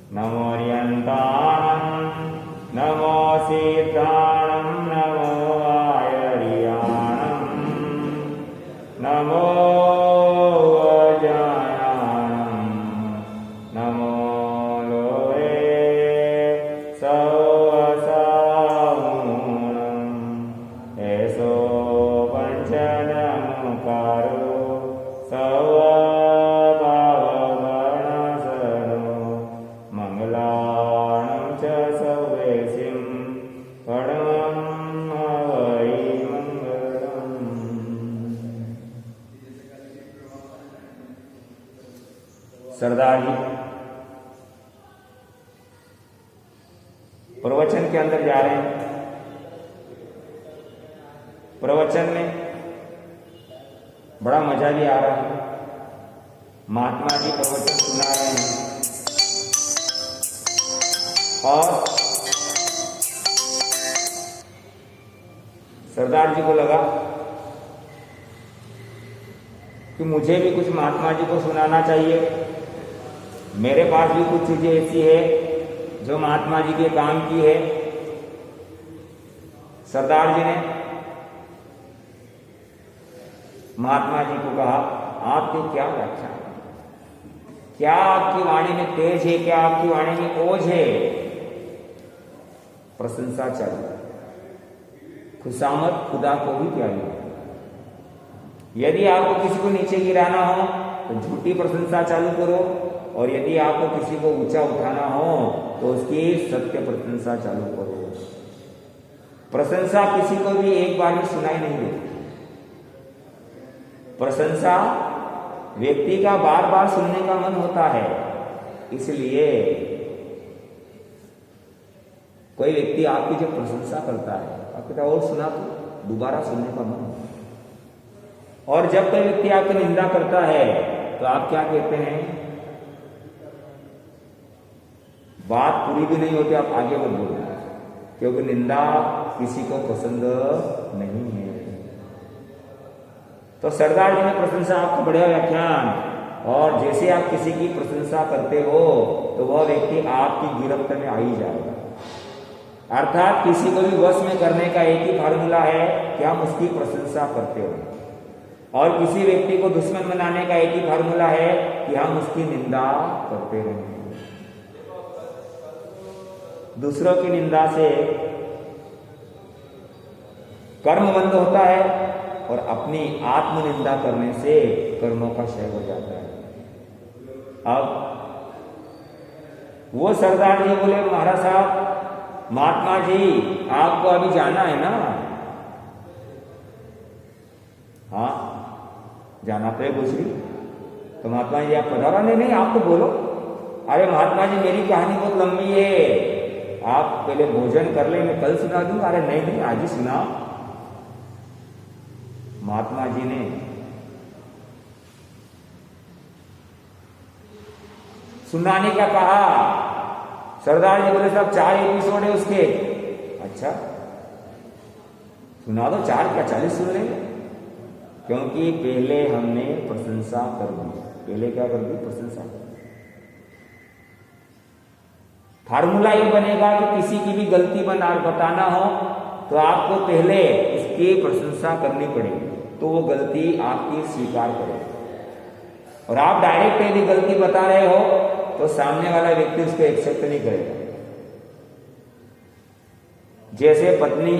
नमो रियन्ताणं नमो सीताणं नमो आयर्याणं नमो अजायाणं नमो लोरे सौवसामूणं एसो पञ्चनमुकारो सौवभावगणसरो मंगलाणं च सौवेशिं परमं वै मंगलम्। सरदार जी प्रवचन के अंदर जा रहे हैं। प्रवचन में बड़ा मजा भी आ रहा है। महात्मा जी प्रवचन सुना रहे हैं और सरदार जी को लगा कि मुझे भी कुछ महात्मा जी को सुनाना चाहिए। मेरे पास भी कुछ चीजें ऐसी है जो महात्मा जी के काम की है। सरदार जी ने महात्मा जी को कहा, आपकी क्या व्याख्या है? क्या आपकी वाणी में तेज है? क्या आपकी वाणी में ओज है? प्रशंसा चाहिए। खुशामद खुदा को भी प्यारी है। यदि आपको किसी को नीचे गिराना हो तो झूठी प्रशंसा चालू करो, और यदि आपको किसी को ऊंचा उठाना हो तो उसकी सत्य प्रशंसा चालू करो। प्रशंसा किसी को भी एक बार में सुनाई नहीं देती। प्रशंसा व्यक्ति का बार बार सुनने का मन होता है। इसलिए कोई व्यक्ति आपकी जब प्रशंसा करता है, आप कहते हैं और सुना तो दोबारा सुनने का मन होता है। और जब कोई व्यक्ति आपकी निंदा करता है तो आप क्या कहते हैं? बात पूरी भी नहीं होती, आप आगे मत बोलो, क्योंकि निंदा किसी को पसंद नहीं है। तो सरदार जी ने प्रशंसा, आपको बढ़िया व्याख्यान। और जैसे आप किसी की प्रशंसा करते हो तो वह व्यक्ति आपकी गिरफ्त में आ ही जाएगा। अर्थात किसी को भी वश में करने का एक ही फार्मूला है कि हम उसकी प्रशंसा करते हो, और किसी व्यक्ति को दुश्मन बनाने का एक ही फार्मूला है कि हम उसकी निंदा करते रहें। दूसरों की निंदा से कर्म बंद होता है, और अपनी आत्मनिंदा करने से कर्मों का क्षय हो जाता है। अब वो सरदार जी बोले, महाराज साहब, महात्मा जी आपको अभी जाना है ना? हाँ जाना तो है गुजरी। तो महात्मा जी आप पधारो। नहीं आप तो बोलो। अरे महात्मा जी मेरी कहानी बहुत लंबी है, आप पहले भोजन कर ले, मैं कल सुना दूंगा। अरे नहीं आज ही सुना। महात्मा जी ने सुनाने का कहा। सरदार जी बोले, साहब 4 एपिसोड है उसके। अच्छा सुना दो, 4 क्या 40 सुन लेंगे, क्योंकि पहले हमने प्रशंसा कर दी। पहले क्या कर दी? प्रशंसा। फार्मूला ये बनेगा कि किसी की भी गलती बताना हो तो आपको पहले उसकी प्रशंसा करनी पड़ेगी, तो वो गलती आपकी स्वीकार करेगा। और आप डायरेक्ट यदि गलती बता रहे हो तो सामने वाला व्यक्ति उसको एक्सेप्ट नहीं करेगा। जैसे पत्नी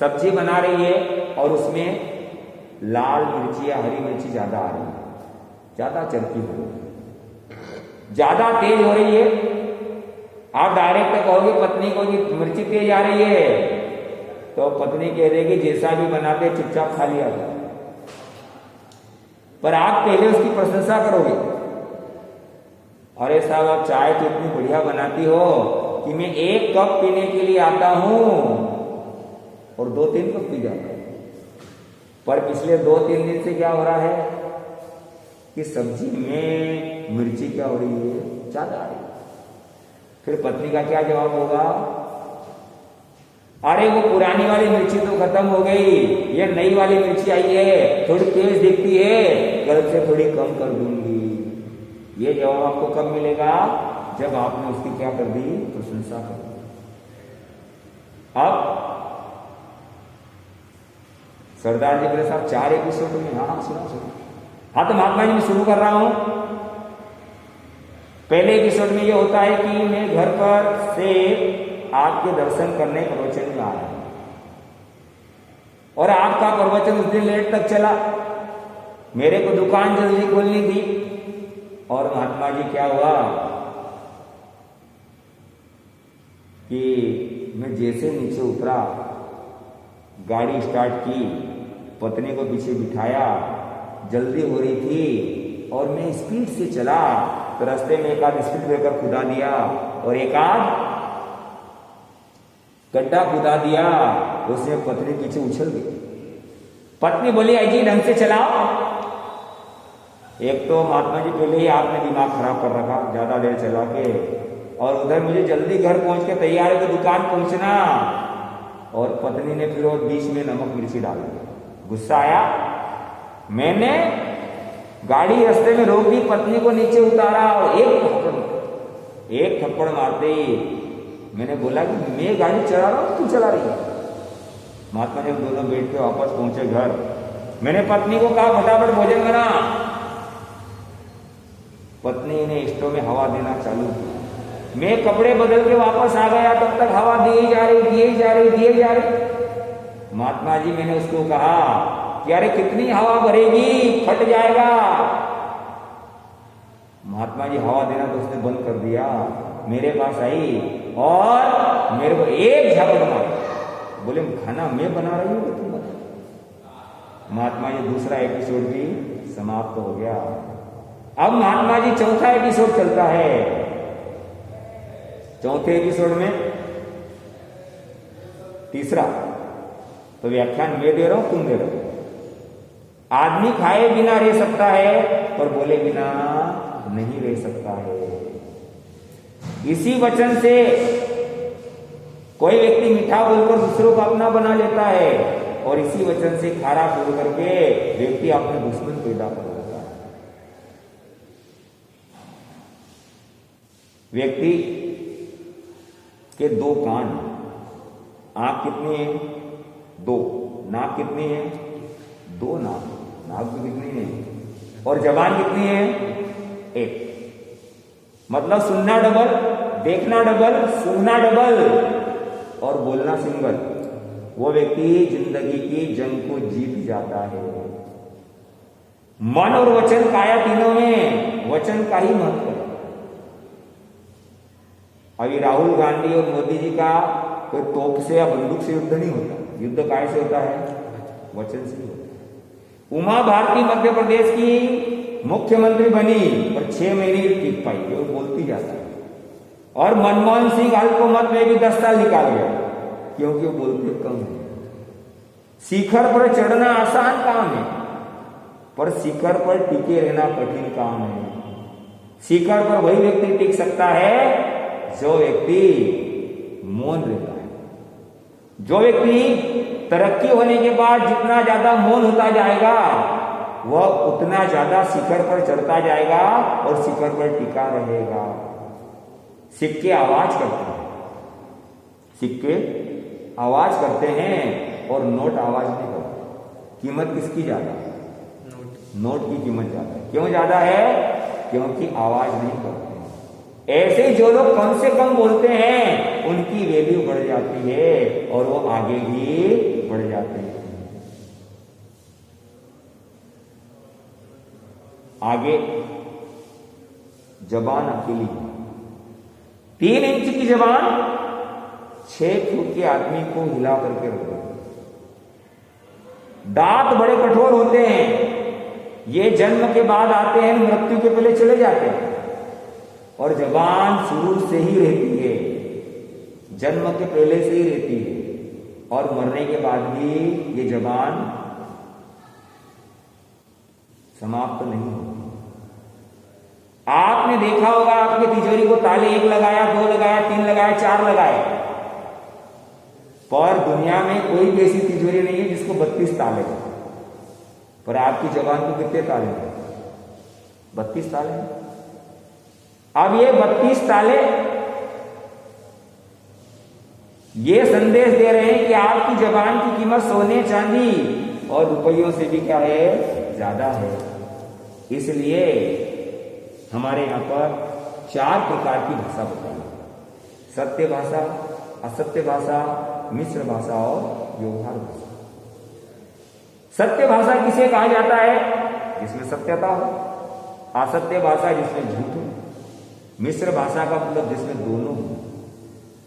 सब्जी बना रही है और उसमें लाल मिर्ची या हरी मिर्ची ज्यादा आ रही है, ज्यादा चरकी हो रही है, ज्यादा तेज हो रही है। आप डायरेक्ट कहोगे पत्नी को कि मिर्ची तेज आ रही है, तो पत्नी कह देगी जैसा भी बनाते चुपचाप खा लिया था। पर आप पहले उसकी प्रशंसा करोगे, अरे साहब आप चाय तो इतनी बढ़िया बनाती हो कि मैं 1 कप पीने के लिए आता हूं और 2-3 कप पी जाता हूं। पर पिछले 2-3 दिन से क्या हो रहा है कि सब्जी में मिर्ची क्या हो रही है? ज्यादा आ रही है। फिर पत्नी का क्या जवाब होगा? अरे वो पुरानी वाली मिर्ची तो खत्म हो गई, ये नई वाली मिर्ची आई है, थोड़ी तेज दिखती है, कल से थोड़ी कम कर दूंगी। ये जवाब आपको कब मिलेगा? जब आपने उसकी क्या कर दी, प्रशंसा कर दी। अब सरदार जी बोले साहब 4 एपिसोड में, हाँ सुना सुना। हाँ तो महात्मा जी मैं शुरू कर रहा हूं। पहले एपिसोड में ये होता है कि मैं घर पर से आपके दर्शन करने प्रवचन में आया और आपका प्रवचन उस दिन लेट तक चला। मेरे को दुकान जल्दी खोलनी थी और महात्मा जी क्या हुआ कि मैं जैसे नीचे उतरा, गाड़ी स्टार्ट की, पत्नी को पीछे बिठाया, जल्दी हो रही थी और मैं स्पीड से चला तो रास्ते में एक आध स्पीड ब्रेकर खुदा दिया और एक आध गड्ढा खुदा दिया, उसमें पत्नी पीछे उछल गई। पत्नी बोली अजी ढंग से चलाओ। एक तो महात्मा जी पहले ही आपने दिमाग खराब कर रखा ज्यादा देर चला के, और उधर मुझे जल्दी घर पहुंच के तैयार है तो दुकान पहुंचना, और पत्नी ने फिर वो बीच में नमक मिर्ची डाल दिया। गुस्सा आया, मैंने गाड़ी रास्ते में रोक दी, पत्नी को नीचे उतारा और एक थप्पड़ मारते ही मैंने बोला कि मैं गाड़ी चला रहा हूं, तू चला रही है। महात्मा जी दोनों बैठ के वापस पहुंचे घर। मैंने पत्नी को कहा फटाफट भोजन बना। पत्नी ने स्टोव में हवा देना चालू किया। मैं कपड़े बदल के वापस आ गया, तब तक हवा दिए जा रही। महात्मा जी मैंने उसको कहा कि अरे कितनी हवा भरेगी, फट जाएगा। महात्मा जी हवा देना तो उसने बंद कर दिया। मेरे पास आई और मेरे को एक झपट मारा, बोले खाना मैं बना रही हूं कि तुम बना। महात्मा जी दूसरा एपिसोड भी समाप्त हो गया। अब महात्मा जी चौथा एपिसोड चलता है। चौथे एपिसोड में तीसरा तो व्याख्यान मैं दे रहा हूं, तुम दे रहे हो। आदमी खाए बिना रह सकता है पर बोले बिना नहीं रह सकता है। इसी वचन से कोई व्यक्ति मीठा बोलकर दूसरों को अपना बना लेता है और इसी वचन से खारा बोल करके व्यक्ति अपने दुश्मन पैदा कर लेता है। व्यक्ति के 2 कान, आंख कितनी है 2, नाक कितनी है 2, नाक भी कितनी है, और जबान कितनी है 1। मतलब सुनना डबल, देखना डबल, सुनना डबल और बोलना सिंगल। वो व्यक्ति जिंदगी की जंग को जीत जाता है। मन और वचन काया तीनों में वचन का ही महत्व है। अभी राहुल गांधी और मोदी जी का कोई तोप से या बंदूक से युद्ध नहीं होता, युद्ध काय से होता है, वचन से होता है। उमा भारती मध्य प्रदेश की मुख्यमंत्री बनी पर 6 महीने टिक पाई, वो बोलती जाता है। और मनमोहन सिंह अल्पमत में भी 10 साल निकाल गया क्योंकि वो बोलते कम है। शिखर पर चढ़ना आसान काम है पर शिखर पर टिके रहना कठिन काम है। शिखर पर वही व्यक्ति टिक सकता है जो व्यक्ति मौन रहता है। जो व्यक्ति तरक्की होने के बाद जितना ज्यादा मौन होता जाएगा वह उतना ज्यादा शिखर पर चढ़ता जाएगा और शिखर पर टिका रहेगा। सिक्के आवाज करते हैं, सिक्के आवाज करते हैं और नोट आवाज नहीं करते। कीमत किसकी ज्यादा है? नोट की कीमत ज्यादा है। क्यों ज्यादा है? क्योंकि आवाज नहीं करते। ऐसे जो लोग कम से कम बोलते हैं उनकी वैल्यू बढ़ जाती है और वो आगे भी बढ़ जाते हैं। आगे जबान अकेली, 3 इंच की जबान 6 फुट के आदमी को हिला करके रख देती। दांत बड़े कठोर होते हैं, ये जन्म के बाद आते हैं, मृत्यु के पहले चले जाते हैं। और जबान शुरू से ही रहती है, जन्म के पहले से ही रहती है और मरने के बाद भी ये जबान समाप्त नहीं होती। आपने देखा होगा आपकी तिजोरी को ताले 1 लगाया, 2 लगाया, 3 लगाया, 4 लगाया, पर दुनिया में कोई भी ऐसी तिजोरी नहीं है जिसको 32 ताले हैं। पर आपकी जबान को कितने ताले हैं? 32 ताले हैं। अब ये 32 ताले ये संदेश दे रहे हैं कि आपकी जबान की कीमत सोने चांदी और रुपयों से भी क्या है, ज्यादा है। इसलिए हमारे यहां पर 4 प्रकार की भाषा बताई, सत्य भाषा, असत्य भाषा, मिश्र भाषा और व्यवहार भाषा। सत्य भाषा किसे कहा जाता है? जिसमें सत्यता हो। असत्य भाषा जिसमें झूठ हो। मिश्र भाषा का मतलब जिसमें दोनों हो।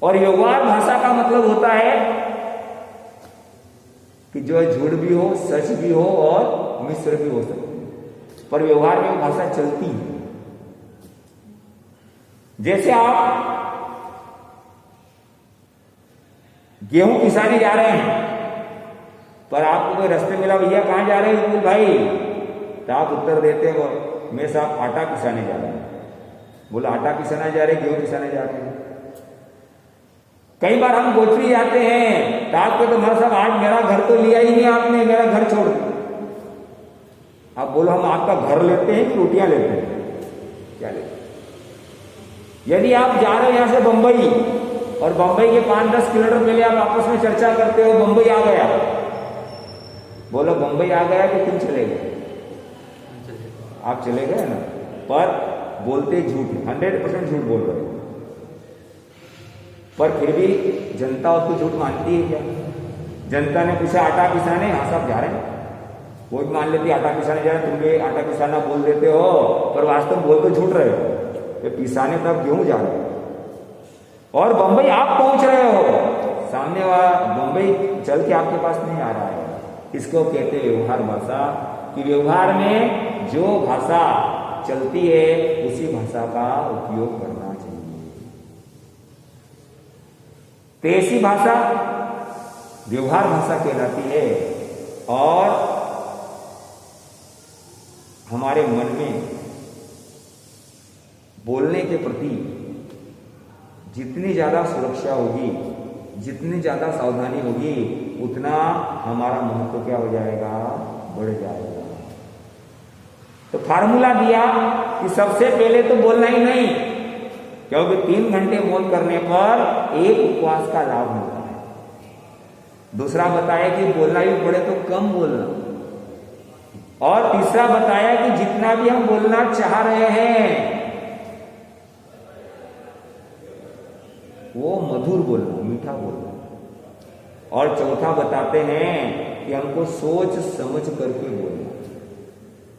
और व्यवहार भाषा का मतलब होता है कि जो झूठ भी हो, सच भी हो और मिश्र भी हो सकते हैं, पर व्यवहार में भाषा चलती है। जैसे आप गेहूं पिसाने जा रहे हैं, पर आपको कोई रास्ते मिला, भैया कहां जा रहे हैं भाई, तो आप उत्तर देते हो मैं साहब आटा पिसाने जा रहे हैं। बोला आटा पिसाने जा रहे, गेहूं पिसाने जा रहे हैं। कई बार हम गोचरी जाते हैं तो आपको तो भाई साहब आज मेरा घर तो लिया ही नहीं आपने, मेरा घर छोड़ दिया। आप बोलो हम आपका घर लेते हैं कि रोटियां लेते हैं, क्या लेते हैं? यदि आप जा रहे हो यहां से बंबई और बंबई के 5-10 किलोमीटर पहले आप आपस में चर्चा करते हो बंबई आ गया, बोलो बंबई आ गया कि तुम चले गए? आप चले गए ना, पर बोलते झूठ, 100% झूठ बोल रहे हो। पर फिर भी जनता उसको झूठ मानती है क्या? जनता ने पूछा आटा पिसाने, हाँ साहब जा रहे हैं, वो भी मान लेती आटा पिसाने जा रहे हैं, तुम भी आटा पिसाना बोल देते हो, पर वास्तव में बोल तो झूठ रहे हो। ये पिसाने तब क्यों जा रहे हो? और बंबई आप पहुंच रहे हो, सामने वाला बंबई चल के आपके पास नहीं आ रहा है। इसको कहते हैं व्यवहार भाषा, कि व्यवहार में जो भाषा चलती है उसी भाषा का उपयोग करना चाहिए। तो ऐसी भाषा व्यवहार भाषा कहलाती है। और हमारे मन में बोलने के प्रति जितनी ज्यादा सुरक्षा होगी, जितनी ज्यादा सावधानी होगी, उतना हमारा महत्व क्या हो जाएगा, बढ़ जाएगा। तो फार्मूला दिया कि सबसे पहले तो बोलना ही नहीं, क्योंकि 3 घंटे मौन करने पर एक उपवास का लाभ मिलता है। दूसरा बताया कि बोलना ही पड़े तो कम बोलना। और तीसरा बताया कि जितना भी हम बोलना चाह रहे हैं वो मधुर बोलना, मीठा बोलना। और चौथा बताते हैं कि हमको सोच समझ करके बोलना,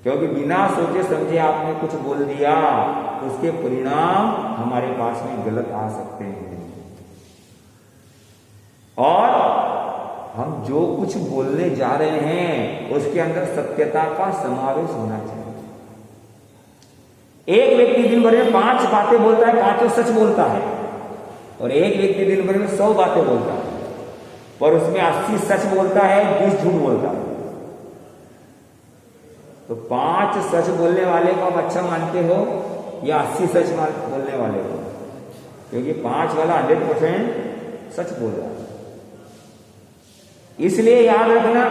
क्योंकि बिना सोचे समझे आपने कुछ बोल दिया उसके परिणाम हमारे पास में गलत आ सकते हैं। और हम जो कुछ बोलने जा रहे हैं उसके अंदर सत्यता का समावेश होना चाहिए। एक व्यक्ति दिन भर में 5 बातें बोलता है, 5 सच बोलता है, और एक व्यक्ति दिन भर में 100 बातें बोलता है, पर उसमें 80 सच बोलता है, 20 झूठ बोलता है। तो 5 सच बोलने वाले को आप अच्छा मानते हो या 80 सच बोलने वाले को? क्योंकि 5 वाला 100% सच बोल रहा है। इसलिए याद रखना,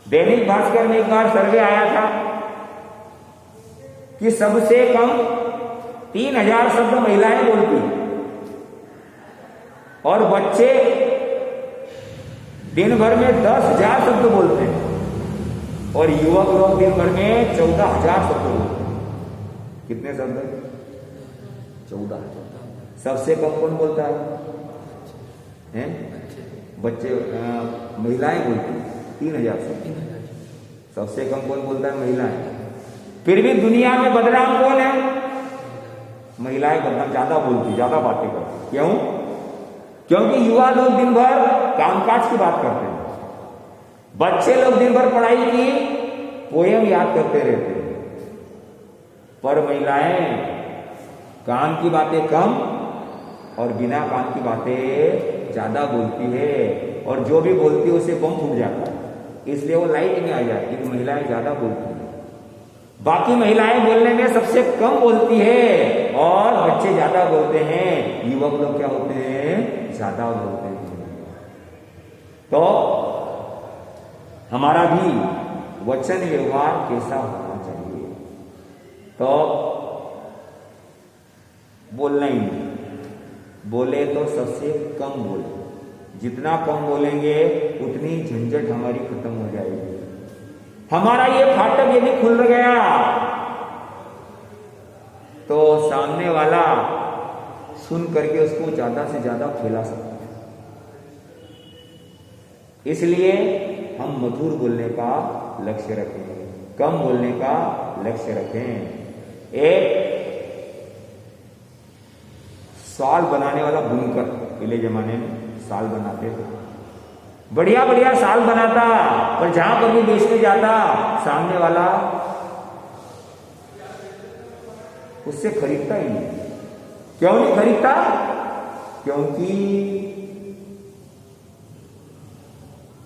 दैनिक भास्कर में एक बार सर्वे आया था कि सबसे कम 3000 शब्द महिलाएं बोलती हैं और बच्चे दिन भर में 10,000 शब्द बोलते हैं, और युवक लोग दिन भर में 14,000 शब्द बोलते हैं। कितने शब्द? 14,000। सबसे कम कौन बोलता है? बच्चे, महिलाएं बोलती हैं 3,000 शब्द। सबसे कम कौन बोलता है? महिलाएं। फिर भी दुनिया में बदनाम कौन है? महिलाएं बदनाम, ज्यादा बोलती, ज्यादा बातें करती। क्यों? क्योंकि युवा लोग दिन भर कामकाज की बात करते हैं, बच्चे लोग दिन भर पढ़ाई की पोयम याद करते रहते हैं, पर महिलाएं काम की बातें कम और बिना काम की बातें ज्यादा बोलती है, और जो भी बोलती है उसे बम फूट जाता है। इसलिए वो लाइट में आ जाती है कि महिलाएं ज्यादा बोलती है। बाकी महिलाएं बोलने में सबसे कम बोलती है और बच्चे ज्यादा बोलते हैं, युवक लोग क्या होते हैं? ज्यादा बोलते हैं। तो हमारा भी वचन व्यवहार कैसा होना चाहिए? तो बोलना ही नहीं, बोले तो सबसे कम बोले, जितना कम बोलेंगे उतनी झंझट हमारी खत्म हो जाएगी। हमारा ये फाटक यदि खुल गया तो सामने वाला सुन करके उसको ज्यादा से ज्यादा फैला सकता है। इसलिए हम मधुर बोलने का लक्ष्य रखें, कम बोलने का लक्ष्य रखें। एक साल बनाने वाला बुनकर, पहले जमाने में साल बनाते थे, बढ़िया बढ़िया साल बनाता, पर जहां पर भी बेचने जाता सामने वाला उससे खरीदता ही नहीं। क्यों नहीं खरीदता? क्योंकि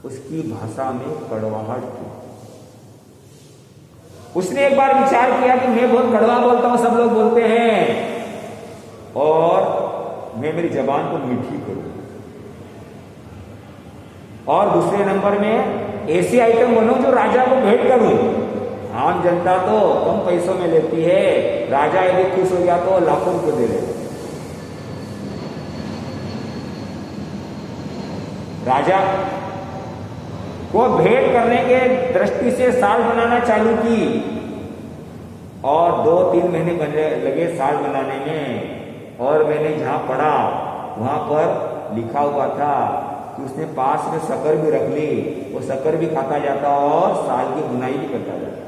उसकी भाषा में कड़वाहट थी। उसने एक बार विचार किया कि मैं बहुत कड़वा बोलता हूं, सब लोग बोलते हैं, और मैं मेरी जबान को मीठी करूं। और दूसरे नंबर में ऐसी आइटम बनूं जो राजा को भेंट करूं। आम जनता तो कम पैसों में लेती है, राजा यदि खुश हो गया तो लाखों रुपए दे देते। राजा को भेंट करने के दृष्टि से साल बनाना चालू की, और 2-3 महीने लगे साल बनाने में। और मैंने जहां पढ़ा वहां पर लिखा हुआ था कि उसने पास में शक्कर भी रख ली, वो शक्कर भी खाता जाता और साल की बुनाई भी करता जाता।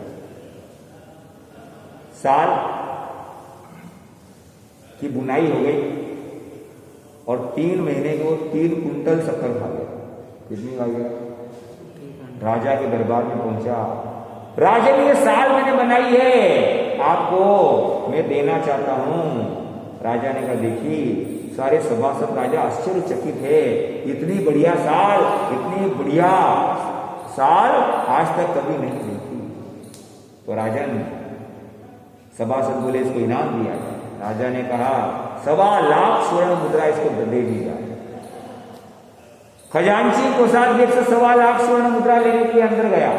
साल की बुनाई हो गई और 3 महीने को 3 कुंटल शक्कर खा गया। कितनी खा गया? राजा के दरबार में पहुंचा, राजा ने ये साल मैंने बनाई है, आपको मैं देना चाहता हूं। राजा ने कहा देखी, सारे सभासद राजा आश्चर्यचकित है, इतनी बढ़िया साल, इतनी बढ़िया साल आज तक कभी नहीं देखी। तो राजा ने, सभासद बोले इसको इनाम दिया जाए। राजा ने कहा 1.25 लाख स्वर्ण मुद्रा इसको दे दी जाए। खजांची कोषाध्यक्ष 1.25 लाख स्वर्ण मुद्रा लेने के अंदर गया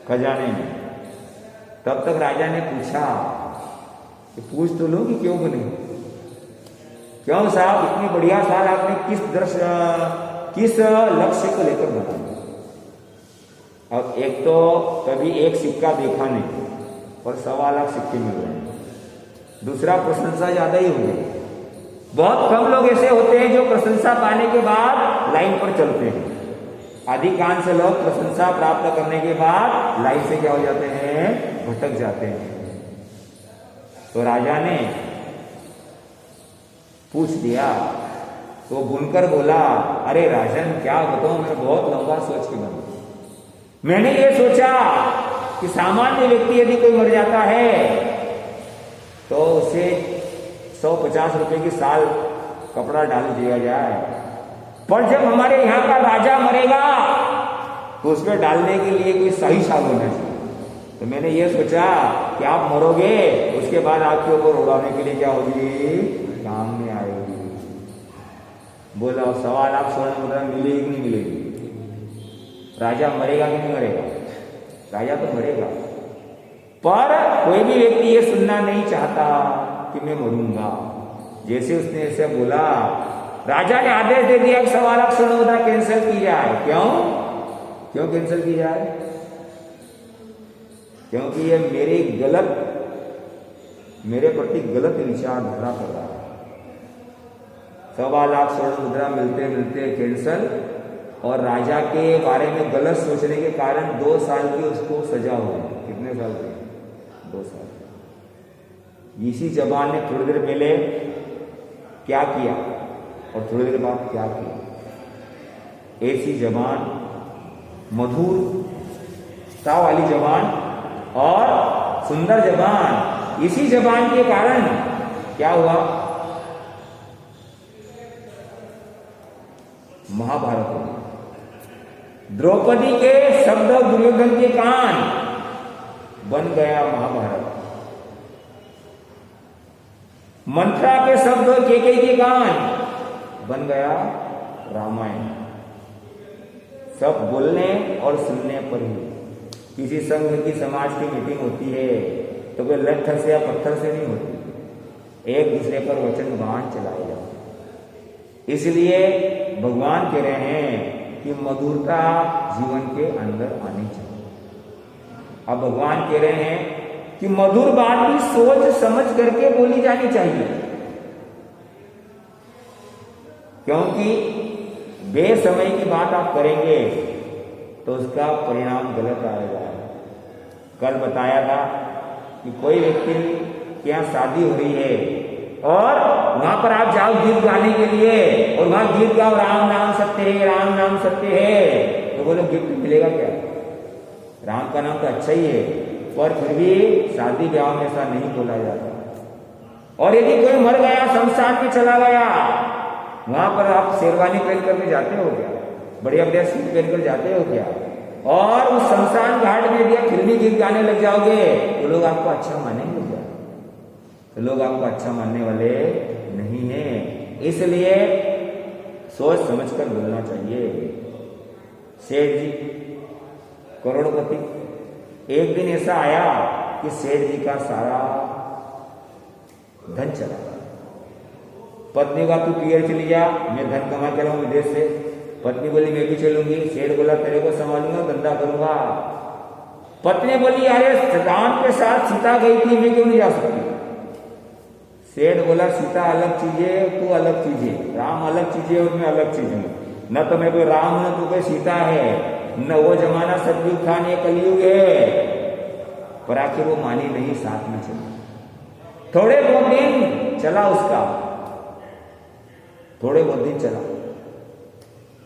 खजाने में। तब तक राजा ने पूछा कि पूछ तो लो कि क्यों बने, क्यों साहब इतनी बढ़िया साल आपने किस लक्ष्य को लेकर बनाया? अब एक तो कभी एक सिक्का देखा नहीं और 1.25 लाख सिक्के मिल रहे हैं। दूसरा प्रशंसा ज्यादा ही हो गई। बहुत कम लोग ऐसे होते हैं जो प्रशंसा पाने के बाद लाइन पर चलते हैं। अधिकांश लोग प्रशंसा प्राप्त करने के बाद लाइन से क्या हो जाते हैं? भटक जाते हैं। तो राजा ने पूछ दिया, तो बुनकर बोला अरे राजन क्या बताऊं, मैं बहुत लंबा सोच के बना। मैंने ये सोचा कि सामान्य व्यक्ति यदि कोई मर जाता है तो उसे 150 रुपए की साल कपड़ा डाल दिया जाए, पर जब हमारे यहाँ का राजा मरेगा तो उसमें डालने के लिए कोई सही साल होना चाहिए। तो मैंने ये सोचा कि आप मरोगे, उसके बाद आपके ऊपर उड़ाने के लिए क्या होगी? काम में आएगी। बोला 1.25 लाख स्वर्ण मुद्रा मिलेगी कि नहीं मिलेगी? राजा मरेगा कि नहीं मरेगा? राजा तो मरेगा, पर कोई भी व्यक्ति ये सुनना नहीं चाहता कि मैं मरूंगा। जैसे उसने ऐसे बोला, राजा ने आदेश दे दिया कि 1.25 लाख स्वर्ण मुद्रा कैंसिल की जाए। क्यों कैंसिल की जाए? क्योंकि ये मेरे प्रति गलत विचारधारा कर रहा है। 1.25 लाख स्वर्ण मुद्रा मिलते मिलते कैंसिल, और राजा के बारे में गलत सोचने के कारण 2 साल की उसको सजा हुई। कितने साल की? 2 साल। इसी जबान ने थोड़ी देर पहले क्या किया और थोड़ी देर बाद क्या किया? ऐसी जबान, मधुरता वाली जबान और सुंदर जबान, इसी जबान के कारण क्या हुआ? महाभारत हो गया। द्रौपदी के शब्द दुर्योधन के कान, बन गया महाभारत। मंत्रा के शब्द केकई के कान, बन गया रामायण। सब बोलने और सुनने पर ही। किसी संघ की समाज की मीटिंग होती है तो कोई लट्ठर से या पत्थर से नहीं होती, एक दूसरे पर वचन बाण चलाए जाओ। इसलिए भगवान कह रहे हैं कि मधुरता जीवन के अंदर आनी चाहिए। अब भगवान कह रहे हैं कि मधुर बात भी सोच समझ करके बोली जानी चाहिए, क्योंकि बेसमय की बात आप करेंगे तो उसका परिणाम गलत आएगा। कल बताया था कि कोई व्यक्ति के यहाँ शादी हो रही है और वहां पर आप जाओ गीत गाने के लिए और वहां गीत गाओ राम नाम सत्य है, राम नाम सत्य है, तो बोलो गिफ्ट मिलेगा क्या? राम का नाम तो अच्छा ही है, पर फिर भी शादी ब्याह में ऐसा नहीं बोला जाता। और यदि कोई मर गया, शमशान में चला गया, वहां पर आप शेरवानी पहन करके जाते हो क्या? बढ़िया बढ़िया सूट पहन कर जाते हो क्या? और उस शमशान घाट में भी फिल्मी गीत गाने लग जाओगे तो लोग आपको अच्छा मानेंगे क्या? तो लोग आपको अच्छा मानने वाले नहीं है। इसलिए सोच समझकर बोलना चाहिए। सेठ जी करोड़पति, एक दिन ऐसा आया कि सेठ जी का सारा धन चला गया। पत्नी का तू पियर चली जा, मैं धन कमा के लाऊं विदेश से। पत्नी बोली मैं भी चलूंगी। सेठ बोला तेरे को संभालूंगा, धंधा करूंगा। पत्नी बोली अरे राम के साथ सीता गई थी, मैं क्यों नहीं जा सकती? सेठ बोला सीता अलग चीज है, तू अलग चीज है, राम अलग चीज है और मैं अलग चीज हूं। न तो मैं कोई राम हूं, न तो कोई सीता है, न वो जमाना सतयुग था, न कलयुग है। पर आखिर वो मानी नहीं, साथ में चली। थोड़े बहुत दिन चला उसका, थोड़े बहुत दिन चला,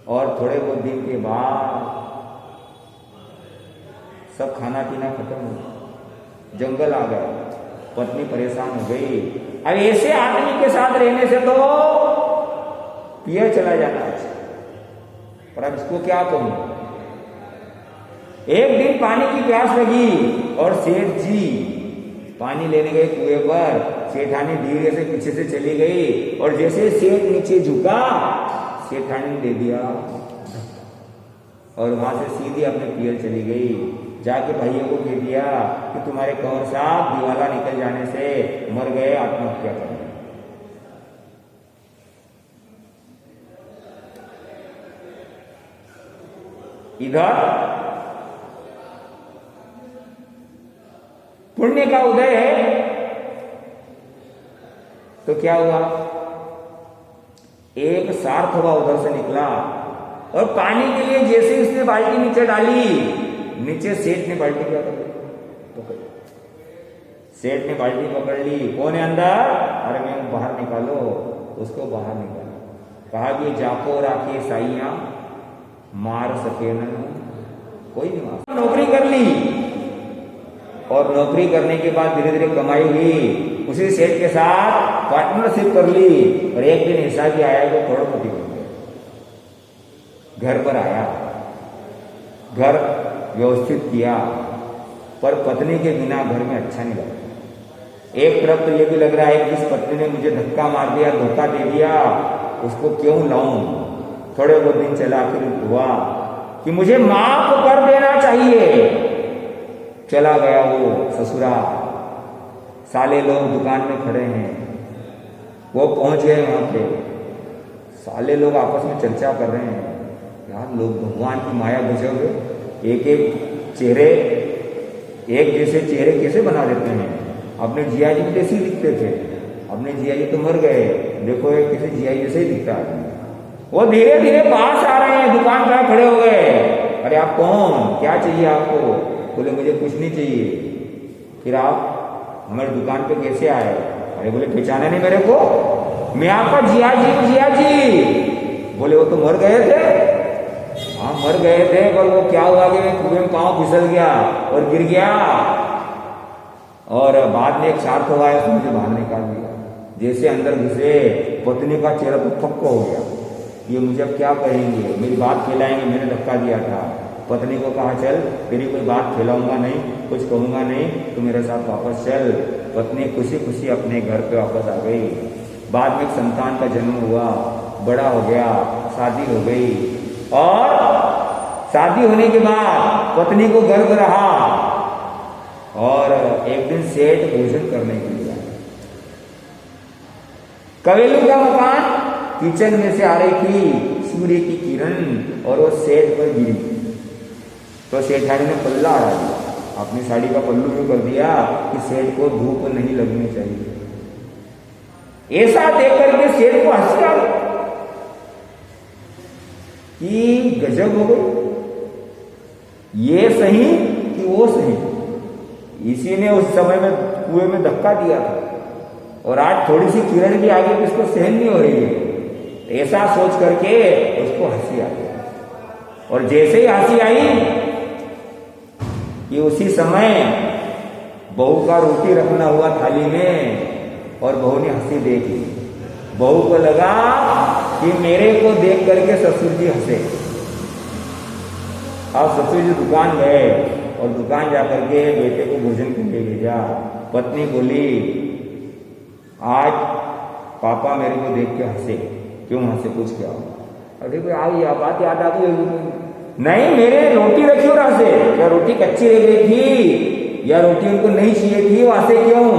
और थोड़े बहुत दिन के बाद सब खाना पीना खत्म हो गया, जंगल आ गया, पत्नी परेशान हो गई। अब ऐसे आदमी के साथ रहने से तो पियर चला जाना अच्छा, पर अब इसको क्या कहूं? एक दिन पानी की प्यास लगी और सेठ जी पानी लेने गए कुएं पर। सेठानी धीरे से पीछे से चली गई और जैसे सेठ नीचे झुका, सेठानी ने दे दिया और वहां से सीधी अपने पियर चली गई। जाके भाइयों को कह दिया कि तुम्हारे कंवर साहब दिवाला निकल जाने से मर गए, आत्महत्या कर। इधर पुण्य का उदय है तो क्या हुआ? एक सार्थ हुआ उधर से निकला और पानी के लिए जैसे उसने बाल्टी नीचे डाली, नीचे सेठ ने बाल्टी क्या कर ली? सेठ ने बाल्टी पकड़ ली। कौन है अंदर? अरे मैं बाहर निकालो। उसको बाहर निकाला। कहा कि जाको राखी साइया मार सके न कोई नहीं मार। नौकरी कर ली और नौकरी करने के बाद धीरे धीरे कमाई हुई, उसी सेठ के साथ पार्टनरशिप कर ली और एक दिन ऐसा भी आया कि करोड़पति बन गया। घर पर आया, घर व्यवस्थित किया, पर पत्नी के बिना घर में अच्छा नहीं लगता। एक तरफ तो ये भी लग रहा है कि इस पत्नी ने मुझे धक्का मार दिया, धोखा दे दिया, उसको क्यों लाऊं? थोड़े बहुत दिन चला, फिर हुआ कि मुझे माफ कर देना चाहिए। चला गया वो ससुराल। साले लोग दुकान में खड़े हैं, वो पहुंच गए वहां पे। साले लोग आपस में चर्चा कर रहे हैं, यार लोग भगवान की माया गजब है, एक एक चेहरे एक जैसे चेहरे कैसे बना देते हैं। अपने जिया जी जैसे ही दिखते थे, अपने जिया जी तो मर गए, देखो एक किसी जिया जी जैसे ही दिखता है। वो धीरे धीरे पास आ रहे हैं, दुकान पर खड़े हो गए। अरे आप कौन, क्या चाहिए आपको? बोले मुझे कुछ नहीं चाहिए। फिर आप हमारी दुकान पे कैसे आए? अरे बोले पहचाना नहीं मेरे को, मैं आपका जिया जी हूं, जिया जी। बोले वो तो मर गए थे। हाँ मर गए थे, पर वो क्या हुआ कि कुएं में पांव फिसल गया और गिर गया, और बाद में एक सार्थ हुआ है, मुझे बाहर निकाल दिया। जैसे अंदर घुसे, पत्नी का चेहरा तो पक्का हो गया, ये मुझे अब क्या कहेंगे, मेरी बात फैलाएंगे, मैंने धक्का दिया था। पत्नी को कहा चल तेरी कोई बात फैलाऊंगा नहीं, कुछ कहूंगा नहीं, तो मेरे साथ वापस चल। पत्नी खुशी खुशी अपने घर पे वापस आ गई। बाद में एक संतान का जन्म हुआ, बड़ा हो गया, शादी हो गई, और शादी होने के बाद पत्नी को गर्व रहा, और एक दिन सेठ भोजन करने के लिए आया। कवेलू का मकान, किचन में से आ रही थी सूर्य की किरण और वो सेठ पर गिरी तो सेठानी ने पल्ला अड़ा दिया, अपनी साड़ी का पल्लू क्यों कर दिया कि सेठ को धूप नहीं लगनी चाहिए। ऐसा देख करके सेठ को हंसी आ गई कि गजब हो गई, ये सही कि वो सही। इसी ने उस समय में कुएं में धक्का दिया था और आज थोड़ी सी किरण भी आ गई कि इसको सहन नहीं हो रही है। ऐसा सोच करके उसको हंसी आ गई और जैसे ही हंसी आई कि उसी समय बहू का रोटी रखना हुआ थाली में और बहू ने हंसी देखी। बहू को लगा कि मेरे को देख करके ससुर जी हंसे। अब ससुर जी दुकान गए और दुकान जाकर के बेटे को भोजन करके भेजा। पत्नी बोली, आज पापा मेरे को देख के हंसे, क्यों हंसे, कुछ क्या? अरे कोई आई बात याद आ गई? नहीं, मेरे रोटी रखी और हंसे। क्या रोटी कच्ची रह गई थी या रोटी उनको नहीं चाहिए थी, वो हंसे क्यों?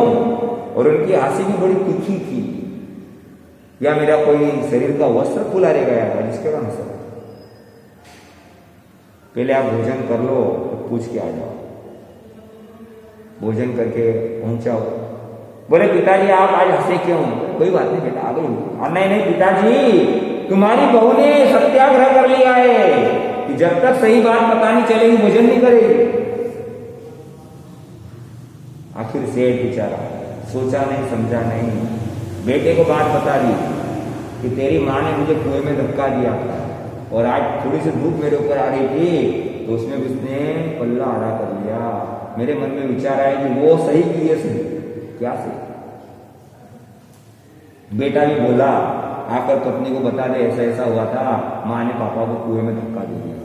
और उनकी हंसी भी बड़ी तीखी थी या मेरा कोई शरीर का वस्त्र खुला रह गया था जिसके कारण हंसा? पहले आप भोजन कर लो तो पूछ के आ जाओ। भोजन करके पहुंचाओ। बोले पिताजी आप आज हंसे क्यों? कोई बात नहीं बेटा, आ गई। नहीं नहीं पिताजी, तुम्हारी बहू ने सत्याग्रह कर लिया है कि जब तक सही बात पता नहीं चलेगी भोजन नहीं करेगी। आखिर सेठ बेचारा सोचा नहीं समझा नहीं, बेटे को बात बता दी कि तेरी माँ ने मुझे कुएं में धक्का दिया था और आज थोड़ी सी धूप मेरे ऊपर आ रही थी तो उसमें उसने पल्ला आड़ा कर लिया। मेरे मन में विचार आया कि वो सही की ये सही, क्या सही? बेटा भी बोला, आकर पत्नी को बता दे ऐसा ऐसा हुआ था, माँ ने पापा को कुएं में धक्का दे दिया।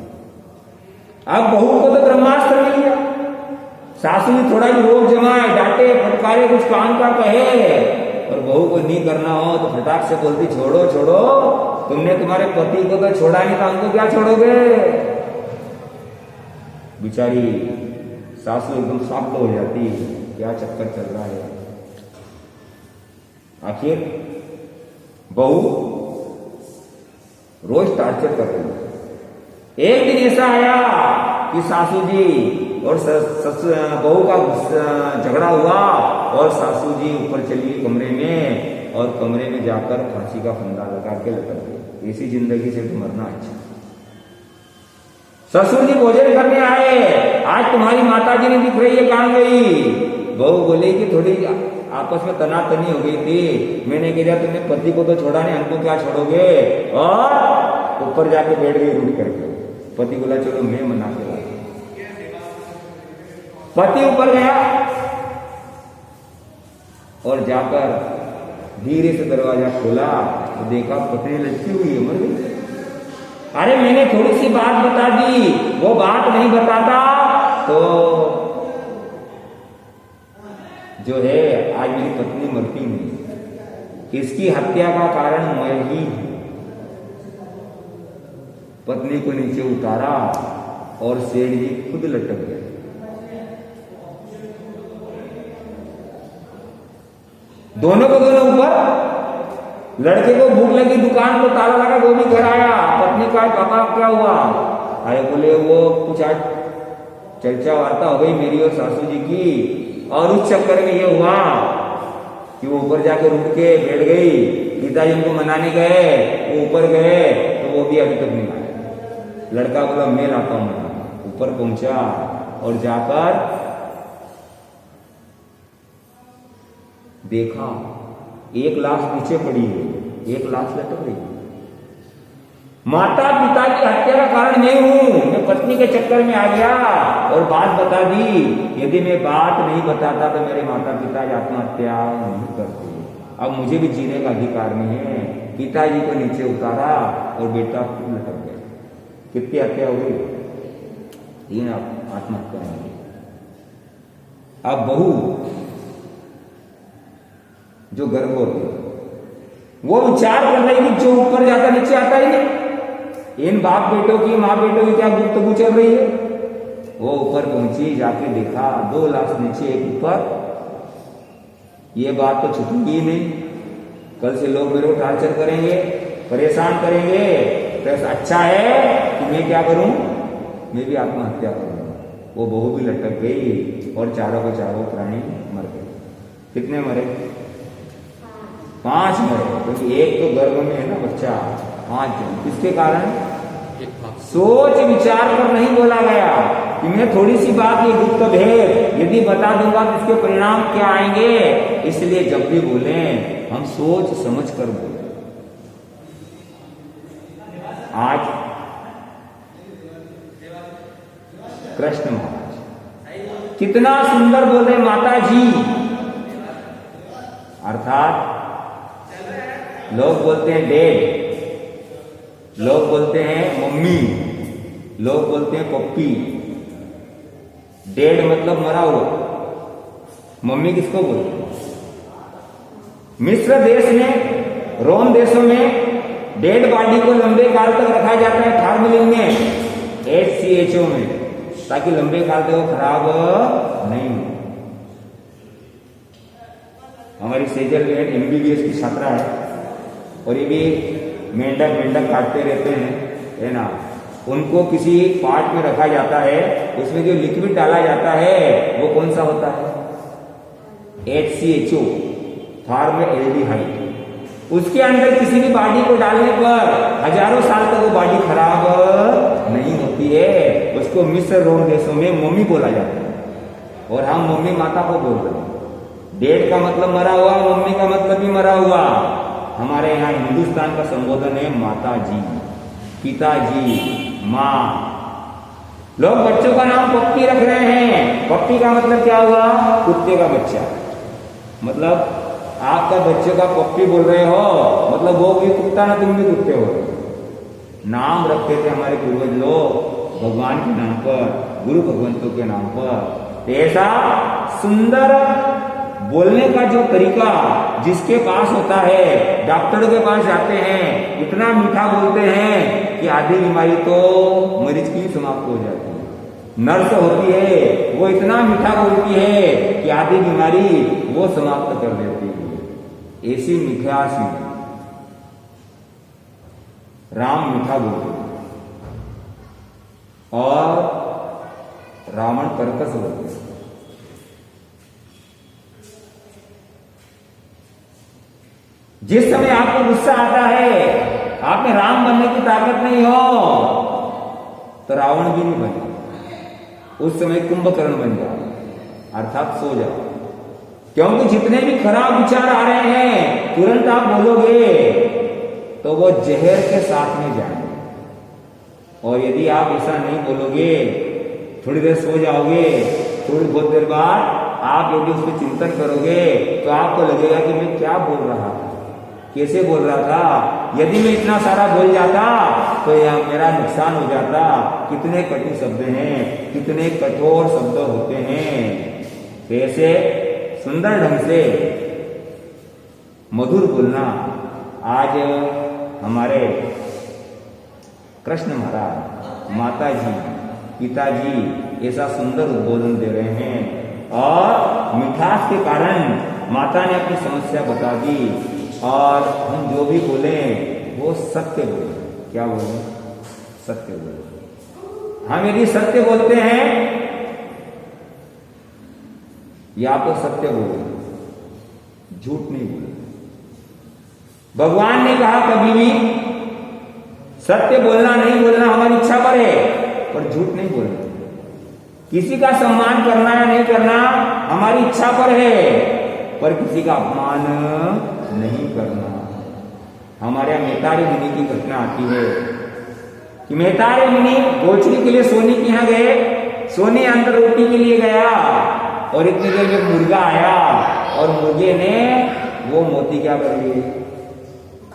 अब बहू को तो ब्रह्मास्त्र मिल गया। सासू भी थोड़ा भी रोक जमाए, डांटे फटकारे, कुछ काम का कहे और बहू को नहीं करना हो तो फटाक से बोलती छोड़ो छोड़ो, तुमने तुम्हारे पति को तो छोड़ा नहीं था, हमको क्या छोड़ोगे? बेचारी सासू एकदम शांत हो जाती, क्या चक्कर चल रहा है। आखिर बहू रोज टार्चर कर रही है। एक दिन ऐसा आया कि सासू जी और बहू का झगड़ा हुआ और सासू जी ऊपर चली गई कमरे में और कमरे में जाकर फांसी का फंदा लगा के लटक गई। ऐसी जिंदगी से तो मरना अच्छा। ससुर जी भोजन करने आए, आज तुम्हारी माता जी नहीं दिख रही है, कहां गई? बहू बोली कि थोड़ी आपस में तनातनी हो गई थी, मैंने कह दिया तुमने पति को तो छोड़ा नहीं, हमको क्या छोड़ोगे? और ऊपर जाके बैठ गई रूठ करके। पति बोला चलो मैं मना के ला। पति ऊपर गया और जाकर धीरे से दरवाजा खोला तो देखा पत्नी लटकी हुई है, मर गई। अरे मैंने थोड़ी सी बात बता दी, वो बात नहीं बताता तो जो है आज मेरी पत्नी मरती नहीं। इसकी हत्या का कारण मैं ही हूं। पत्नी को नीचे उतारा और सेठ जी खुद लटक गए। दोनों को दोनों ऊपर। लड़के को भूख लगी, दुकान को ताला लगा, वो भी घर आया। पत्नी का पापा क्या हुआ? अरे बोले वो कुछ आज चर्चा वार्ता हो गई मेरी और सासू जी की और उस चक्कर में ये हुआ कि वो ऊपर जाके रुक के बैठ गई। पिताजी उनको मनाने गए, वो ऊपर गए तो वो भी अभी तक नहीं आए। लड़का बोला मैं लाता हूं। ऊपर पहुंचा और जाकर देखा एक लाश नीचे पड़ी है, एक लाश लटक रही है। माता पिता की हत्या का कारण मैं हूं, मैं पत्नी के चक्कर में आ गया और बात बता दी। यदि मैं बात नहीं बताता तो मेरे माता पिता आत्महत्या नहीं करते। अब मुझे भी जीने का अधिकार नहीं है। पिताजी को नीचे उतारा और बेटा लटक गया। कितनी हत्या हो गई? 3 आत्महत्या हो गई। अब बहू जो गर्भ होती वो विचार कर रही कि जो ऊपर जाता नीचे आता ही नहीं। इन बाप बेटों की माँ बेटों की क्या गुफ्तगू चल रही है? वो ऊपर पहुंची, जाके देखा 2 लाश नीचे एक ऊपर। ये बात तो छुटूंगी ही नहीं, कल से लोग मेरे को टार्चर करेंगे, परेशान करेंगे, तो ऐसा अच्छा है कि मैं क्या करूं, मैं भी आत्महत्या करूंगा। वो बहू भी लटक गई और चारों के चारों प्राणी मर गए। कितने मरे? 5 मरे, क्योंकि एक तो गर्भ में है ना बच्चा। 5 जन। किसके कारण? सोच विचार कर नहीं बोला गया कि मैं थोड़ी सी बात, ये गुप्त भेद यदि बता दूंगा तो इसके परिणाम क्या आएंगे। इसलिए जब भी बोले हम सोच समझ कर बोले। आज कृष्ण महाराज कितना सुंदर बोले माता जी, अर्थात लोग बोलते हैं डेड, लोग बोलते हैं मम्मी, लोग बोलते हैं पप्पी। डेड मतलब मरा हुआ, मम्मी किसको बोलते हैं? मिस्र देश में, रोम देशों में डेड बॉडी को लंबे काल तक रखा जाता है फार्मेलिन में, HCHO में, ताकि लंबे काल तक वो खराब नहीं हो। हमारी सेजल बहन MBBS की छात्रा है और ये भी मेंढक काटते रहते हैं, है ना। उनको किसी पार्ट में रखा जाता है, उसमें जो लिक्विड डाला जाता है वो कौन सा होता है? HCHO, फॉर्मएल्डिहाइड। उसके अंदर किसी भी बॉडी को डालने पर हजारों साल तक वो बॉडी खराब नहीं होती है। उसको मिस्र रोम देशों में मम्मी बोला जाता है और हम मम्मी माता को बोल रहे हैं। डेड का मतलब मरा हुआ, मम्मी का मतलब भी मरा हुआ। हमारे यहाँ हिंदुस्तान का संबोधन है माता जी, पिताजी, माँ। लोग बच्चों का नाम पप्पी रख रहे हैं। पप्पी का मतलब क्या हुआ? कुत्ते का बच्चा। मतलब आपका बच्चे का पप्पी बोल रहे हो, मतलब वो भी कुत्ता ना, तुम भी कुत्ते हो। नाम रखते थे हमारे पूर्वज लोग भगवान के नाम पर, गुरु भगवंतों के नाम पर। ऐसा सुंदर बोलने का जो तरीका जिसके पास होता है, डॉक्टरों के पास जाते हैं, इतना मीठा बोलते हैं कि आधी बीमारी तो मरीज की समाप्त हो जाती है। नर्स होती है, वो इतना मीठा बोलती है कि आधी बीमारी वो समाप्त कर देती है। ऐसी मिठासी राम मीठा बोलते और रावण कर्कश बोलते। जिस समय आपको गुस्सा आता है, आप में राम बनने की ताकत नहीं हो, तो रावण भी नहीं बने। उस समय कुंभकर्ण बन जाओ, अर्थात सो जाओ। क्योंकि जितने भी खराब विचार आ रहे हैं, तुरंत आप बोलोगे तो वो जहर के साथ में जाएंगे। और यदि आप ऐसा नहीं बोलोगे, थोड़ी देर सो जाओगे, थोड़ी बहुत देर बाद आप यदि उस पर चिंतन करोगे तो आपको लगेगा कि मैं क्या बोल रहा था, कैसे बोल रहा था। यदि मैं इतना सारा बोल जाता तो यह मेरा नुकसान हो जाता। कितने कटु शब्द हैं, कितने कठोर शब्द होते हैं। कैसे सुंदर ढंग से मधुर बोलना। आज हमारे कृष्ण महाराज, माता जी, पिताजी ऐसा सुंदर उद्बोधन दे रहे हैं और मिठास के कारण माता ने अपनी समस्या बता दी। और हम जो भी बोले वो सत्य बोले। क्या बोले? सत्य बोले। हम यदि सत्य बोलते हैं या तो सत्य बोले, झूठ नहीं बोले। भगवान ने कहा कभी भी सत्य बोलना नहीं बोलना हमारी इच्छा पर है, पर झूठ नहीं बोलना। किसी का सम्मान करना या नहीं करना हमारी इच्छा पर है, पर किसी का अपमान नहीं करना। हमारे यहाँ मेहतारी मुनि की घटना आती है कि मेहतारी मुनि गोचरी के लिए सोनी के यहाँ गए। सोनी अंदर रोटी के लिए गया और इतनी देर में मुर्गा आया और मुर्गे ने वो मोती क्या कर लिए?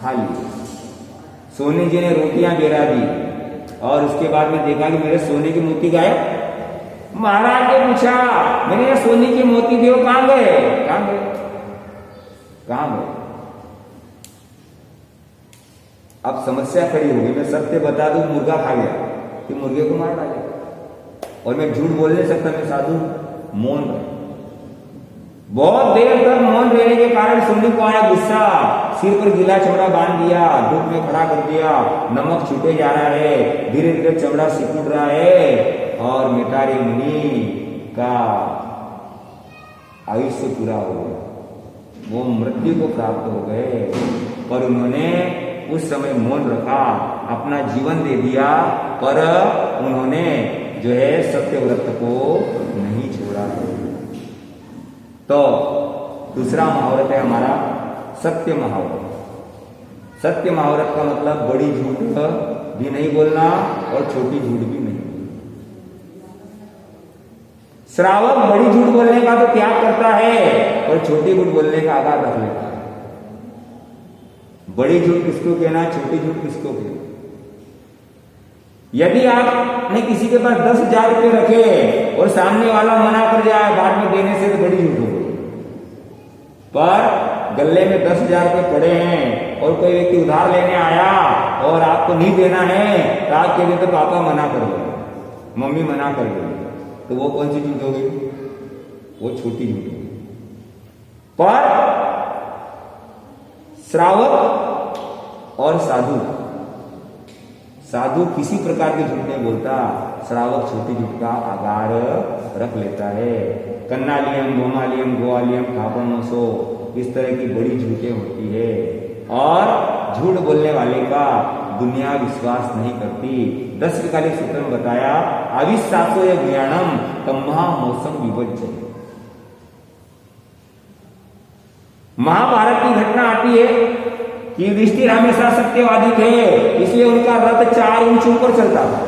खा लिए। सोनी जी ने रोटियां गिरा दी और उसके बाद में देखा कि मेरे सोने के मोती गायब। महाराज ने पूछा, मेरे सोने के मोती देव कहां गए? कहां गए? कहां गए? अब समस्या खड़ी होगी। मैं सत्य बता दूं, मुर्गा खा गया, कि मुर्गे को मार डाले। और मैं झूठ बोल नहीं सकता, मैं साधु मौन रहे। बहुत देर तक मौन रहने के कारण सोनी को आया गुस्सा। सिर पर गीला चमड़ा बांध दिया, धूप में खड़ा कर दिया, नमक छूटे जा रहा है, धीरे धीरे चमड़ा सिकुड़ रहा है और मितारी मुनि का आयुष्य पूरा हो गया, वो मृत्यु को प्राप्त हो गए। पर उन्होंने उस समय मौन रखा, अपना जीवन दे दिया, पर उन्होंने जो है सत्यव्रत को नहीं छोड़ा। तो दूसरा मुहावरत है हमारा सत्य मुहावरत। सत्य मुहावरत का मतलब बड़ी झूठ भी नहीं बोलना और छोटी झूठ भी नहीं। श्रावक बड़ी झूठ बोलने का तो त्याग करता है और छोटी झूठ बोलने का आगार रख लेता है। बड़ी झूठ किसको कहना, छोटी झूठ किसको कहना। यदि आपने किसी के पास 10,000 रुपये रखे और सामने वाला मना कर जाए बाद में देने से, तो बड़ी झूठ हो गई। पर गले में 10,000 रुपये पड़े हैं और कोई व्यक्ति उधार लेने आया और आपको नहीं देना है, तो आप कहते तो पापा मना कर गए, मम्मी मना कर गई, तो वो कौन सी झूठ होगी? वो छोटी झूठ होगी। पर श्रावक और साधु किसी प्रकार की झूठ नहीं बोलता, श्रावक छोटी झूठ का आगार रख लेता है। कन्नालियम, गोमालियम, गोवालियम, खापनोसो, इस तरह की बड़ी झूठें होती है और झूठ बोलने वाले का दुनिया विश्वास नहीं करती। 10 सूत्र में बताया, अविश्वासो या ज्ञानम तम्हा मौसम विभज्य। महाभारत की घटना आती है कि युधिष्ठिर हमेशा सत्यवादी थे, इसलिए उनका रथ 4 इंच ऊपर चलता था।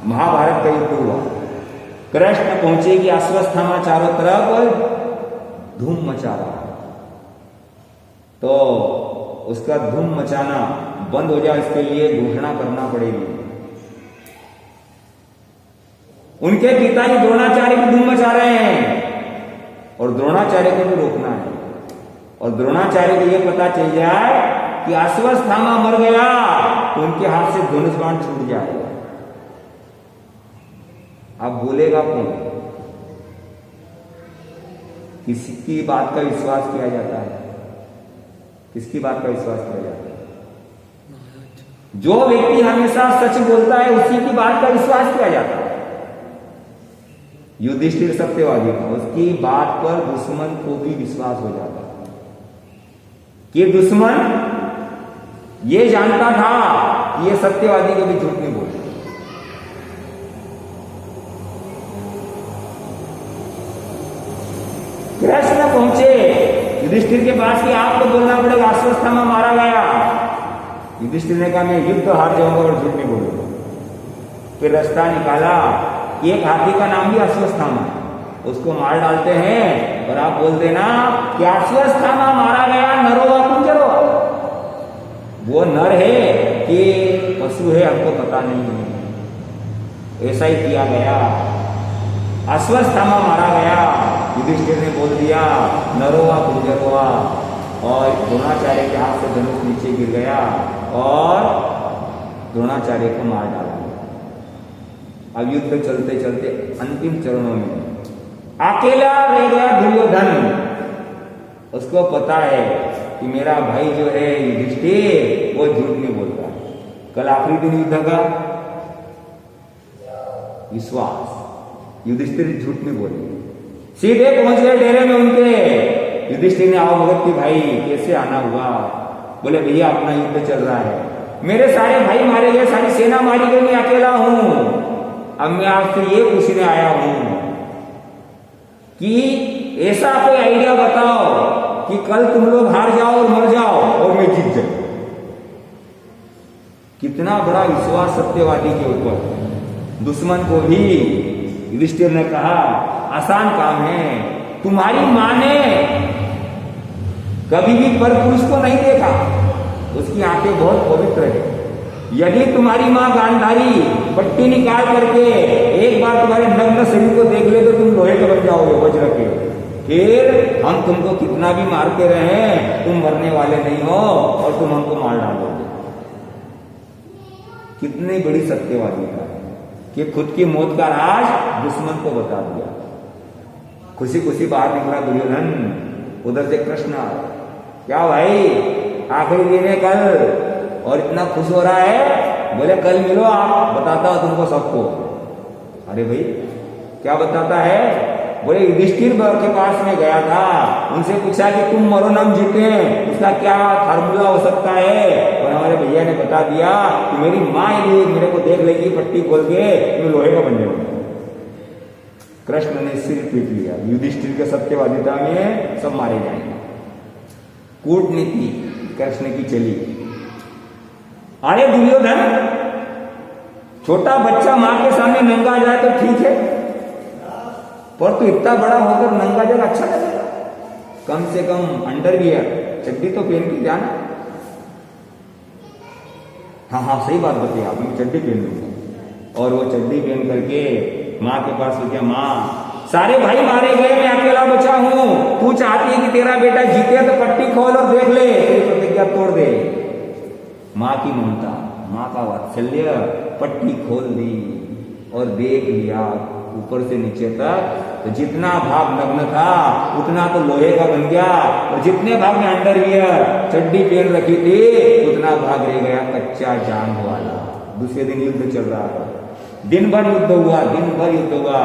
महाभारत का युद्ध हुआ, कृष्ण पहुंचे कि अश्वस्थामा चारों तरफ धूम मचा रहा है, तो उसका धूम मचाना बंद हो जाए इसके लिए घोषणा करना पड़ेगी। उनके पिताजी द्रोणाचार्य भी धूम मचा रहे हैं और द्रोणाचार्य को भी रोकना है। और द्रोणाचार्य को यह पता चल जाए कि अश्वस्थामा मर गया तो उनके हाथ से धनुष बाण छूट जाएगा। अब बोलेगा कौन? किसकी बात का विश्वास किया जाता है? किसकी बात का विश्वास किया जाता है? जो व्यक्ति हमेशा सच बोलता है उसी की बात का विश्वास किया जाता है। युधिष्ठिर सत्यवादी था, उसकी बात पर दुश्मन को भी विश्वास हो जाता है कि दुश्मन ये जानता था कि ये सत्यवादी को भी झूठ नहीं बोलता। कृष्ण पहुंचे युधिष्ठिर के पास कि आपको बोलना पड़ेगा, अश्वस्थामा मारा गया। युधिष्ठिर ने कहा मैं युद्ध हार जाऊंगा और झूठ नहीं बोलूंगा। फिर रास्ता निकाला, एक हाथी का नाम भी अश्वस्थामा, उसको मार डालते हैं और आप बोल देना कि अश्वस्थामा मारा गया, नरो वा कुंजरो। वो नर है कि पशु है हमको पता नहीं है। ऐसा ही किया गया, अश्वस्थामा मारा गया। युधिष्ठिर ने बोल दिया नरोवा कुंजरोवा, और द्रोणाचार्य के हाथ से धनुष नीचे गिर गया और द्रोणाचार्य को मार डाला। अब युद्ध चलते चलते अंतिम चरणों में अकेला रह गया दुर्योधन। उसको पता है कि मेरा भाई जो है युधिष्ठिर वो झूठ नहीं बोलता। कल आखिरी दिन युद्ध का विश्वास, युधिष्ठिर झूठ नहीं बोले। सीधे पहुंच गए डेरे में उनके। युधिष्ठिर ने आओ भगत की भाई कैसे आना हुआ? बोले भैया अपना युद्ध चल रहा है, मेरे सारे भाई मारे गए, सारी सेना मारी गई, मैं अकेला हूं। अब मैं आपसे ये पूछने आया हूं कि ऐसा कोई आइडिया बताओ कि कल तुम लोग हार जाओ और मर जाओ और मैं जीत जाऊं। कितना बड़ा विश्वास सत्यवादी के ऊपर। दुश्मन को भी युधिष्ठिर ने कहा आसान काम है, तुम्हारी मां ने कभी भी पर पुरुष को नहीं देखा, उसकी आंखें बहुत पवित्र है। यदि तुम्हारी मां गांधारी पट्टी निकाल करके एक बार तुम्हारे नग्न शरीर को देख ले तो तुम लोहे के बन जाओगे, वज्र के। फिर हम तुमको कितना भी मारते रहे, तुम मरने वाले नहीं हो और तुम हमको मार डालोगे। कितनी बड़ी सत्यवादी था कि खुद की मौत का राज दुश्मन को बता दिया। खुशी खुशी बाहर निकला दुर्योधन। उधर से कृष्ण, क्या भाई आखिरी दिन है कल और इतना खुश हो रहा है? बोले कल मिलो, आप बताता हूं तुमको सबको। अरे भाई क्या बताता है? बोले युधिष्ठिर के पास में गया था, उनसे पूछा कि तुम मरो ना हम जीते, उसका क्या फार्मूला हो सकता है? और हमारे भैया ने बता दिया कि मेरी माँ यदि मेरे को देख लेगी पट्टी खोल के तो लोहे का बन जाऊंगा। कृष्ण ने सिर पीट लिया। युधिष्ठिर के सत्यवादिता में सब मारे जाएंगे। कूटनीति कृष्ण की चली। अरे दुर्योधन, छोटा बच्चा मां के सामने नंगा जाए तो ठीक है, पर तू इतना बड़ा होकर नंगा जाए अच्छा लगेगा? कम से कम अंडरवियर चड्डी तो पहन के जाना। हाँ हाँ सही बात बताइए आप, मैं चड्डी पहन लूंगा। और वो चड्डी पहन करके माँ के पास हो गया। माँ, सारे भाई मारे गए, मैं अकेला बचा हूं, तू चाहती है कि तेरा बेटा जीते तो पट्टी खोल और देख ले, तेरी प्रतिज्ञा तोड़ दे। माँ की ममता, माँ का वात्सल्य, पट्टी खोल दी और देख लिया ऊपर से नीचे तक। तो जितना भाग नग्न था उतना तो लोहे का बन गया, और जितने भाग में अंडरवियर चड्डी पहन रखी थी उतना भाग रह गया कच्चा जांग वाला। दूसरे दिन युद्ध चल रहा है, दिन भर युद्ध हुआ, दिन भर युद्ध हुआ,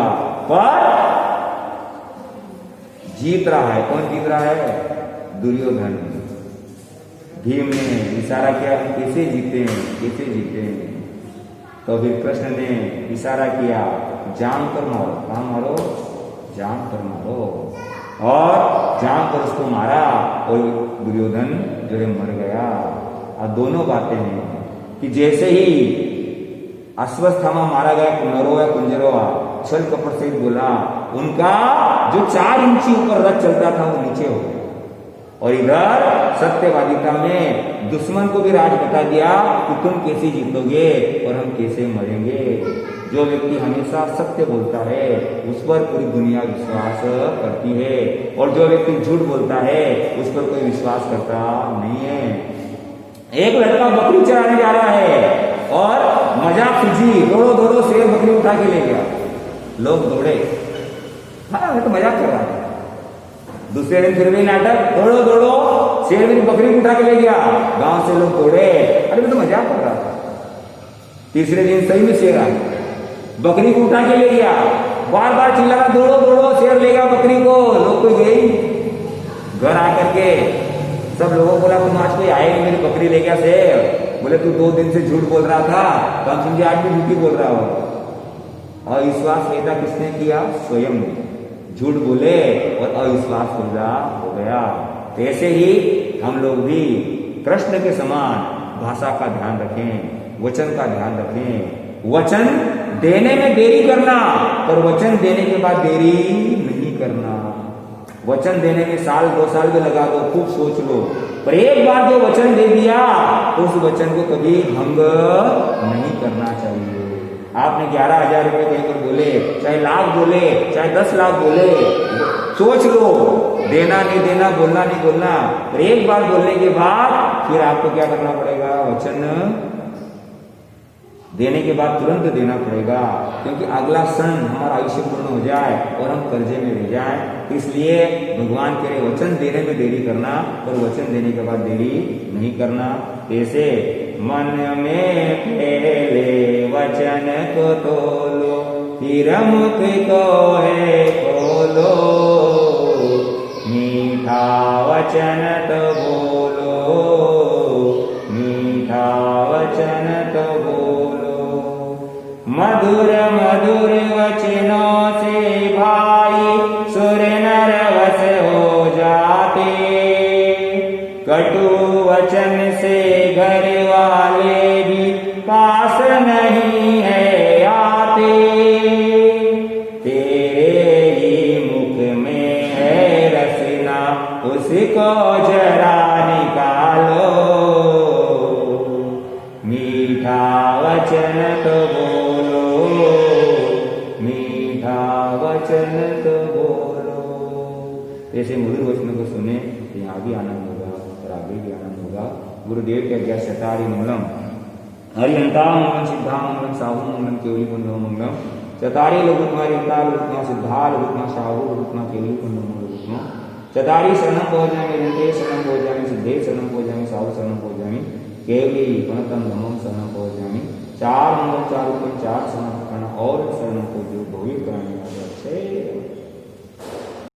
पर जीत रहा है। कौन जीत रहा है? दुर्योधन। भीम ने इशारा किया कैसे जीते हैं, कैसे जीते हैं? तो फिर कृष्ण ने इशारा किया जाम पर मारो। कहां मारो? जाम पर मारो। और जाम पर उसको मारा और दुर्योधन जो है मर गया। और दोनों बातें हैं कि जैसे ही अश्वस्थामा मारा गया, नरोवा कुंजरोवा छल कपट से बोला, उनका जो 4 इंची ऊपर रथ चलता था वो नीचे हो गया। और इधर सत्यवादिता में दुश्मन को भी राज बता दिया कि तुम कैसे जीतोगे और हम कैसे मरेंगे। जो व्यक्ति हमेशा सत्य बोलता है उस पर पूरी दुनिया विश्वास करती है, और जो व्यक्ति झूठ बोलता है उस पर कोई विश्वास करता नहीं है। एक लड़का बकरी चराने जा रहा है और मजाक सूझी, दौड़ो दौड़ो शेर बकरी उठा के ले गया। लोग दौड़े, हाँ मैं तो मजाक कर रहा था। दूसरे दिन फिर भी नाटक, दौड़ो दौड़ो शेर मेरी बकरी उठा के ले गया। गांव से लोग दौड़े, अरे मैं तो मजाक कर रहा था। तीसरे दिन सही में शेर आ गया, बकरी को उठा के ले गया। बार बार चिल्ला रहा, दौड़ो दौड़ो शेर ले गया बकरी को। लोग कोई गई, घर आकर के सब लोगों को बोला तुम आज कोई आए नहीं, मेरी बकरी ले गया शेर। बोले तू 2 दिन से झूठ बोल रहा था, तो हम समझे आज भी झूठी बोल रहा हो। अविश्वास पैदा किसने किया? स्वयं ने। झूठ बोले और अविश्वास पैदा हो गया। तो ऐसे ही हम लोग भी कृष्ण के समान भाषा का ध्यान रखें, वचन का ध्यान रखें। वचन देने में देरी करना, पर वचन देने के बाद देरी नहीं करना। वचन देने में 1-2 साल भी लगा दो, खूब सोच लो, पर एक बार जो वचन दे दिया तो उस वचन को कभी भंग नहीं करना चाहिए। आपने 11,000 रुपए कहीं पर बोले, चाहे लाख बोले, चाहे 10 लाख बोले, सोच लो, देना नहीं देना, बोलना नहीं बोलना। पर एक बार बोलने के बाद फिर आपको क्या करना पड़ेगा? वचन देने के बाद तुरंत देना पड़ेगा, क्योंकि अगला क्षण हमारा आयुष्य पूर्ण हो जाए और हम कर्जे में रह जाए। इसलिए भगवान कह रहे वचन देने में देरी करना, और वचन देने के बाद देरी नहीं करना। जैसे मन में पहले वचन को तोलो, फिर मुख को है खोलो, मीठा वचन तो बोलो, मीठा वचन तो बोलो। मधुर मधुर वचनों से भाई सुर नर वश हो जाते, कटु वचन से घर वाले भी पास नहीं है आते। तेरे ही मुख में है रसना, उसको जरा निकालो, मीठा वचन तो बोलो, मीठा वचन तो बोलो। ऐसे मधुर वचनों को सुने तो यहाँ भी आनंद होगा और आगे भी आनंद होगा। गुरुदेव के आज्ञा शतारि मंगलम, हरिहंता मंगलम, सिद्धा मंगलम, साहू मंगलम, केवली बंधु मंगलम। चतारी लघुत्मा रीता लघुत्मा सिद्धा लघुत्मा शाहु लघुत्मा केली कुंडम लघुत्मा चतारी शरणं भोजामि रते शरणं भोजामि सिद्धे शरणं भोजामि साहु शरणं भोजामि केवली पुनतम धमम शरणं भोजामि चार मंगल चार रूपम चार शरण और शरणों को जो भोगित कराने वाले अच्छे